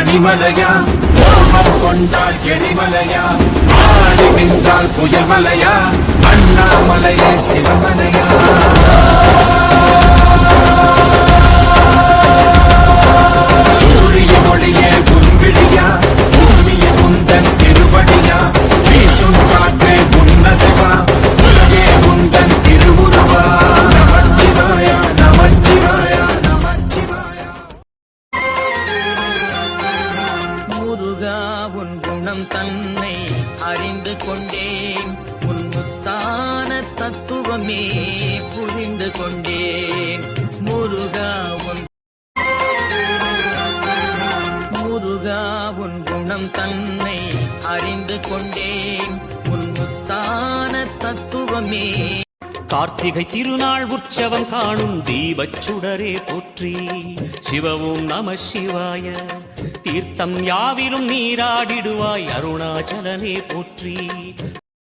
பனிமலையா, கோபம் கொண்டால் எரிமலையா, ஆடி நின்றால் புயல்மலையா, அண்ணாமலையே சிவமலையா. சூரிய ஒளியே உன்விழியா, பூமியை உந்தன் திருவடியா, வீசும் காற்றே உன்னசைவா, உலகே உந்தன் திருவுருவா. நமச்சிவாயா நமச்சிவாயா நமச்சிவாயா. முருகா உன் குணம் தன்னை அறிந்து கொண்டேன், உன் முத்தான தத்துவமே புரிந்து கொண்டேன். முருகா உன் குணம் தன்னை அறிந்து கொண்டேன், உன் முத்தான தத்துவமே. கார்த்திகை திருநாள் உற்சவம் காணும் தீபச் சுடரே போற்றி, சிவவும் நம சிவாய. தீர்த்தம் யாவிலும் நீராடிடுவாய் அருணாச்சலனே போற்றி.